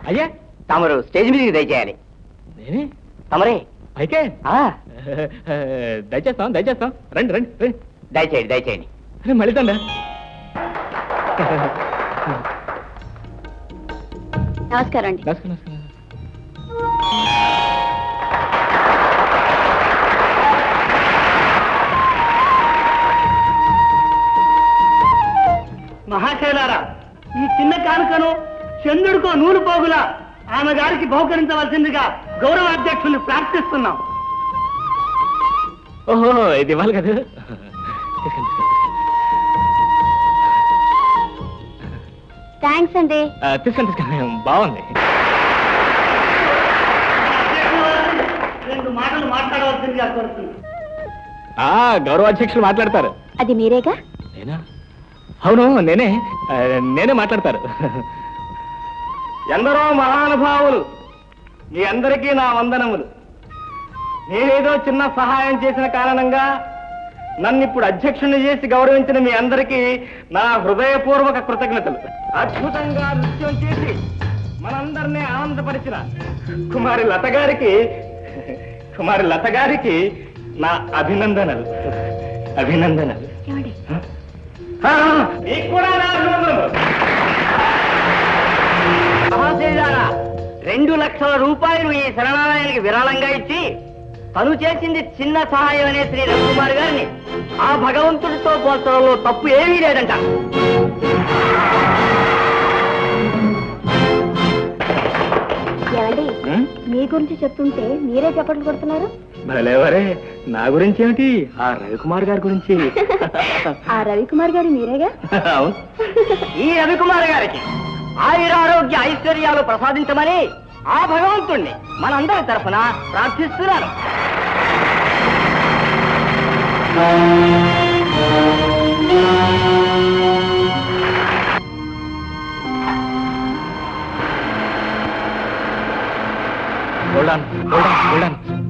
అయ్యా తమరు స్టేజ్ మీదకి దయచేయాలి. నేనే తమరే అయితే దయచేస్తాం దయచేస్తాం. రండి రండి రండి. దయచేయండి దయచేయండి. మళ్ళీ తండా. నమస్కారం అండి. నమస్కారం నమస్కారం. మహాశైలారా, ఈ చిన్న కానుకను చంద్రుడికో నూలు పోగులా ఆమె గారికి బహుకరించవలసిందిగా గౌరవ అధ్యక్షుల్ని ప్రార్థిస్తున్నాం. ఓహో ఇది ఇవ్వాలి కదా. థ్యాంక్స్ అండి. తీసుకోండి తీసుకోండి. బాగుంది. రెండు మాటలు మాట్లాడవలసిందిగా కోరుతున్నాం. గౌరవ అధ్యక్షులు మాట్లాడతారు. అది మీరేగా? నేనా? అవును నేనే. నేనే మాట్లాడతారు. ఎందరో మహానుభావులు, మీ అందరికీ నా వందనములు. నేనేదో చిన్న సహాయం చేసిన కారణంగా నన్ను ఇప్పుడు అధ్యక్షుని చేసి గౌరవించిన మీ అందరికీ నా హృదయపూర్వక కృతజ్ఞతలు. అద్భుతంగా నృత్యం చేసి మనందరినీ ఆనందపరిచిన కుమారి లత గారికి నా అభినందనలు. అభినందనలు. మీకు కూడా నా అభినందనలు. మహాశైలారా, 2 లక్షల రూపాయలు ఈ శరణాలయానికి విరాళంగా ఇచ్చి తను చేసింది చిన్న సహాయం అనే శ్రీ రవికుమార్ గారిని ఆ భగవంతుడితో పోల్చడంలో తప్పు ఏమీ లేదంట. ఏమండి, మీ గురించి చెప్తుంటే మీరే చెప్పట్లు కొడుతున్నారు. భలేవరే, నా గురించి ఏమిటి? ఆ రవికుమార్ గారి గురించి. ఆ రవికుమార్ గారు మీరేగా? అవును. ఈ రవికుమార్ గారికి ఆయురారోగ్య ఐశ్వర్యాలు ప్రసాదించమని ఆ భగవంతుణ్ణి మనందరి తరఫున ప్రార్థిస్తున్నాను.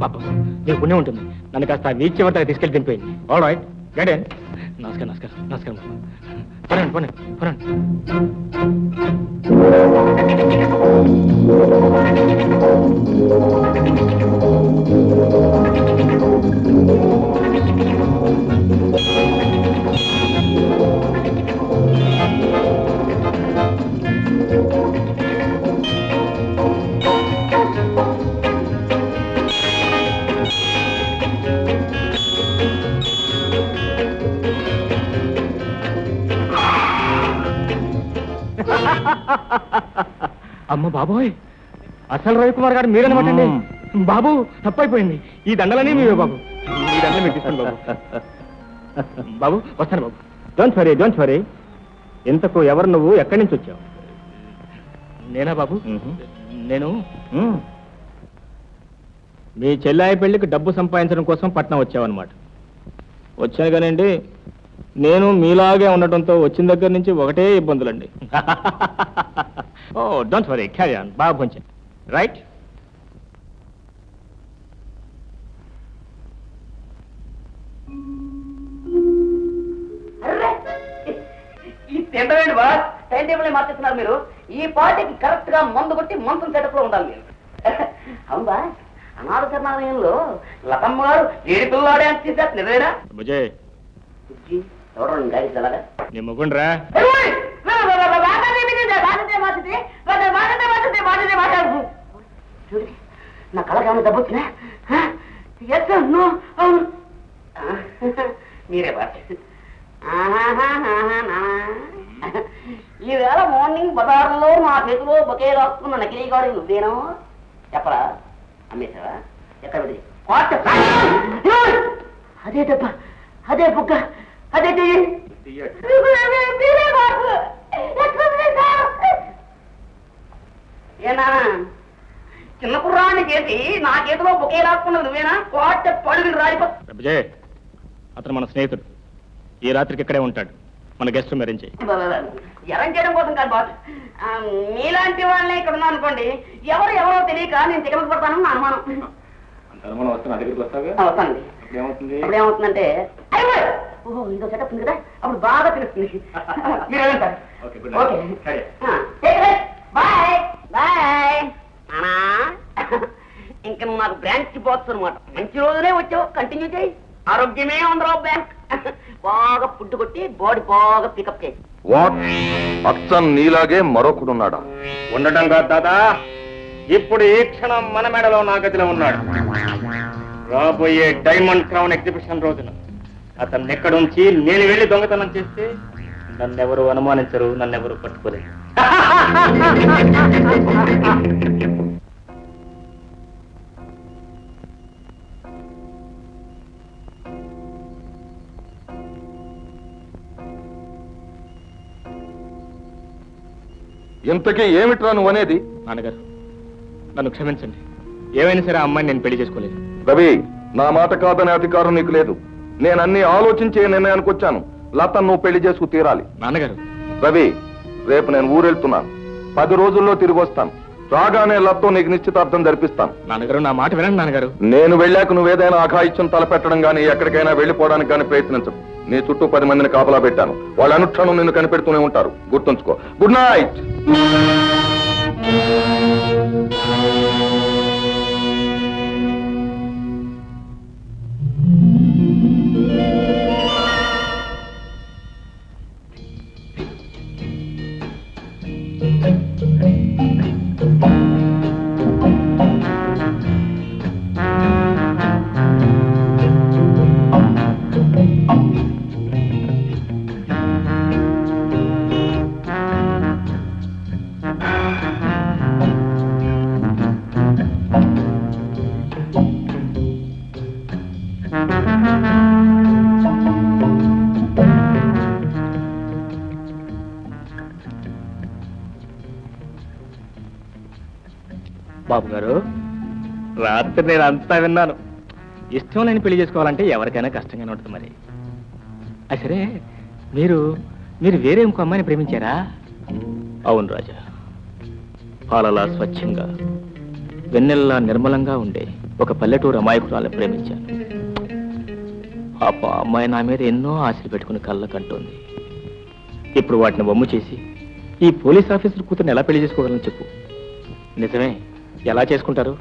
బాబు నీకు పుణ్యం ఉంటుంది. నన్ను కాస్త వీచ్ చివరి తీసుకెళ్ళి దింపేయండి. All right గడే. నమస్కారం నమస్కారం నమస్కారం బాబు. పోనండి పోనండి పోనండి. అమ్మ బాబోయ్, అసలు రవికుమార్ గారు మీరనమాటండి. బాబు తప్పైపోయింది. ఈ దండలన్నీ మీవే బాబు. ఈ దండలు మీకు ఇస్తాను బాబు. బాబు వస్తాను బాబు. Don't worry. ఇంతకు ఎవరు నువ్వు? ఎక్కడి నుంచి వచ్చావు? నేనా బాబు? నేను మీ చెల్లాయి పెళ్లికి డబ్బు సంపాదించడం కోసం పట్నం వచ్చావన్నమాట. వచ్చాను కానండి, నేను మీలాగే ఉండటంతో వచ్చిన దగ్గర నుంచి ఒకటే ఇబ్బందులండి. ఓ డోంట్ వరీ, క్యారీ ఆన్. బాగా కొంచెం రైట్. ఏంటండి బాస్, టైం టేబుల్ మార్చేస్తున్నారు మీరు. ఈ పార్టీకి కరెక్ట్ గా మందు కొట్టి మంత్రం సెటప్ లో ఉండాలి మీరు. అవును బాస్, అనాథ శరణాలయంలో లతమ్మ గారు ఏడు పిల్లలు డాన్స్ చేశారు నిజమేనా? ఎవరు గాయలాగా నీ ముగ్గుండ్రా. నా కళకి ఏమైనా దెబ్బొచ్చినా? మీరే బాస్. ఈవేళ మార్నింగ్ బజార్లో నా చేతిలో బొకే రాసుకున్న నకిలీ గాడు నువ్వేనో చెప్పరా? అమ్మేశావా? ఎక్కడ అదే దెబ్బ, అదే బుగ్గ, అదే ఏనా చిన్న కుర్రాన్ని చేసి నా చేతిలో బొకే రాసుకున్నది నువ్వేనా? కోట పడుగులు రాయిపో. అతను మన స్నేహితుడు. ఈ రాత్రికి ఇక్కడే ఉంటాడు. మన గెస్ట్ రూమ్ అరేంజ్ చేయి. అరేంజ్ చేయడం కోసం కాదు బాస్, మీలాంటి వాళ్ళే ఇక్కడ ఉన్నా అనుకోండి, ఎవరో తెలియక నేను తిరగ పడతానని నా అనుమానం. వస్తానండి. ఇప్పుడు ఏమవుతుందంటే ఓహో ఇదో సెటప్ ఉంది కదా, అప్పుడు బాగా తెలుస్తుంది. మీరు బాయ్ బాయ్. ఇంకా నువ్వు నాకు బ్రాంచ్ బాక్స్ అనమాట. మంచి రోజునే వచ్చావు, కంటిన్యూ చేయి. ఆరోగ్యమే ఉందరావు బ్యాంక్. బాగా ఫుడ్ కొట్టి బాడీ బాగా పికప్ చేయి. వాట్ అచ్చన్ నీలాగే మరొకడున్నాడా? ఉండటం కాదు దాదా, ఇప్పుడు ఈ క్షణం మన మెడలో నా గదిలో ఉన్నాడు. రాబోయే డైమండ్ క్రౌన్ ఎగ్జిబిషన్ రోజున అతన్ని ఎక్కడుంచి నేను వెళ్ళి దొంగతనం చేస్తే నన్నెవరు అనుమానించరు, నన్నెవరు పట్టుకోలేరు. ఇంతకీ ఏమిట్రా నువ్వు అనేది? నాన్నగారు నన్ను క్షమించండి. ఏమైనా సరే ఆ అమ్మాయిని నేను పెళ్లి చేసుకోలేదు. రవి, నా మాట కాదనే అధికారం నీకు లేదు. నేను అన్ని ఆలోచించే నిర్ణయానికి వచ్చాను. లతను నువ్వు పెళ్లి చేసుకు తీరాలి. నాన్నగారు రవి, రేపు నేను ఊరెళ్తున్నాను. 10 రోజుల్లో తిరిగి వస్తాను. రాగానే లతతో నీకు నిశ్చితార్థం జరిపిస్తాను. నాన్నగారు నా మాట వినండి నాన్నగారు. నేను వెళ్ళాక నువ్వేదైనా అఘాయిత్యం తలపెట్టడం గానీ ఎక్కడికైనా వెళ్ళిపోవడానికి కానీ ప్రయత్నించవు. నీ చుట్టూ 10 మందిని కాపలా పెట్టాను. వాళ్ళ అనుక్షణం నిన్ను కనిపెడుతూనే ఉంటారు. గుర్తుంచుకో. Good night. బాబు గారు, రాత్రి నేను అంతా విన్నాను. ఇష్టం లేని పెళ్లి చేసుకోవాలంటే ఎవరికైనా కష్టంగానే ఉంటుంది. మరి సరే, మీరు వేరే ఇంకో అమ్మాయిని ప్రేమించారా? అవును రాజా, పాలలా స్వచ్ఛంగా వెన్నెల్లా నిర్మలంగా ఉండే ఒక పల్లెటూరు అమాయకురాలను ప్రేమించాను. పాప అమ్మాయి నా మీద ఎన్నో ఆశలు పెట్టుకుని కళ్ళ కంటోంది. ఇప్పుడు వాటిని వమ్ము చేసి ఈ పోలీస్ ఆఫీసర్ కూతుర్ని ఎలా పెళ్లి చేసుకోగలను చెప్పు? నిజమే, ఎలా చేసుకుంటారు?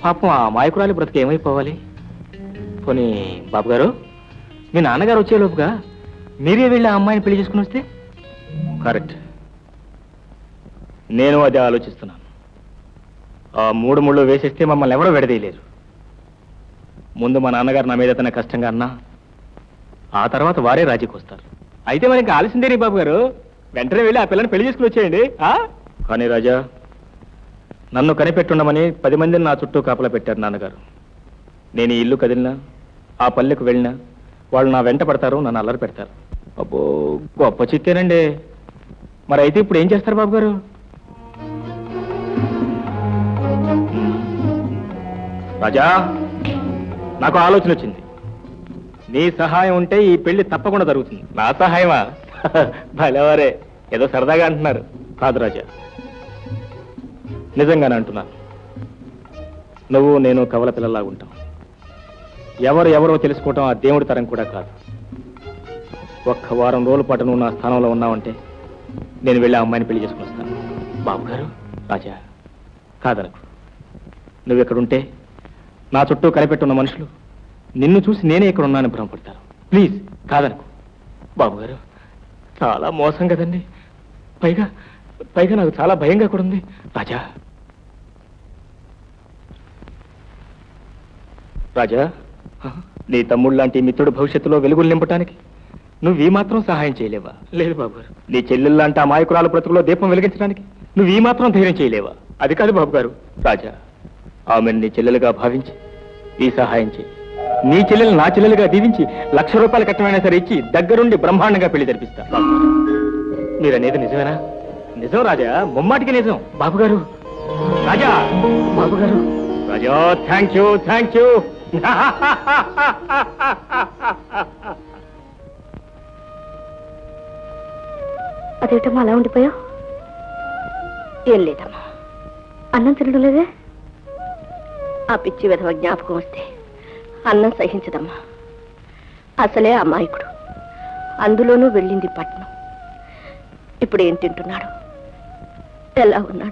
పాపం ఆ అమాయకురాలి బ్రతికి ఏమైపోవాలి? పోనీ బాబు గారు, మీ నాన్నగారు వచ్చేలోపుగా మీరే వెళ్ళి ఆ అమ్మాయిని పెళ్లి చేసుకుని వస్తే? కరెక్ట్, నేను అదే ఆలోచిస్తున్నాను. ఆ 3 ముళ్ళు వేసేస్తే మమ్మల్ని ఎవరో విడదీయలేరు. ముందు మా నాన్నగారు నా మీద తన కష్టంగా అన్నా, ఆ తర్వాత వారే రాజీకి వస్తారు. అయితే మరి ఇంకా ఆలస్యందేని బాబు గారు, వెంటనే వెళ్ళి ఆ పిల్లని పెళ్లి చేసుకుని వచ్చేయండి. కానీ రాజా, నన్ను కనిపెట్టుండమని 10 మందిని నా చుట్టూ కాపలా పెట్టారు నాన్నగారు. నేను ఈ ఇల్లు కదిలినా, ఆ పల్లెకు వెళ్ళినా వాళ్ళు నా వెంట పడతారు, నన్ను అల్లరి పెడతారు. అబ్బో, గొప్ప చిత్తేనండి. మరి అయితే ఇప్పుడు ఏం చేస్తారు బాబు గారు? రాజా, నాకు ఆలోచన వచ్చింది. నీ సహాయం ఉంటే ఈ పెళ్లి తప్పకుండా జరుగుతుంది. నా సహాయమా? భలేవారే, ఏదో సరదాగా అంటున్నారు. కాదు రాజా, నిజంగానే అంటున్నాను. నువ్వు నేను కవల పిల్లలాగా ఉంటాం. ఎవరో తెలుసుకోవటం ఆ దేవుడి తరం కూడా కాదు. ఒక్క వారం రోజుల పాటు నువ్వు నా స్థానంలో ఉన్నావంటే నేను వెళ్ళి ఆ అమ్మాయిని పెళ్లి చేసుకుని వస్తాను. బాబు గారు, రాజా, కాదనకు. నువ్వు ఎక్కడుంటే నా చుట్టూ కనిపెట్టున్న మనుషులు నిన్ను చూసి నేనే ఇక్కడ ఉన్నానని భ్రమపడతారు. ప్లీజ్ కాదనకు. బాబు గారు, చాలా మోసం కదండి. పైగా నాకు చాలా భయంగా కూడా ఉంది. రాజా, నీ తమ్ముడు లాంటి మిత్రుడు భవిష్యత్తులో వెలుగులు నింపటానికి నువ్వు ఈ మాత్రం సహాయం చేయలేవా? లేదు బాబు గారు. నీ చెల్లెల్లాంటి అమాయకురాల బ్రతుకులో దీపం వెలిగించడానికి నువ్వు ఈ మాత్రం ధైర్యం చేయలేవా? అది కాదు బాబు గారు. రాజా, ఆమెను నీ చెల్లెలుగా భావించి ఈ సహాయం చేయి. నీ చెల్లెలు నా చెల్లెలుగా దీవించి 1,00,000 రూపాయలు కట్టమైనా సరే ఇచ్చి దగ్గరుండి బ్రహ్మాండంగా పెళ్లి జరిపిస్తా. మీరనేది నిజమేనా? నిజం రాజా, ముమ్మాటికి నిజం. బాబు గారు, రాజా, బాబు గారు, రాజా, థ్యాంక్ యూ. అదేటమ్మా అలా ఉండిపోయావు? ఏం లేదమ్మా, అన్నం తినడం లేదే? ఆ పిచ్చి విధవ జ్ఞాపకం వస్తే అన్నం సహించదమ్మా. అసలే అమాయకుడు, అందులోనూ వెళ్ళింది పట్నం. ఇప్పుడు ఏం తింటున్నాడు, ఎలా ఉన్నాడు?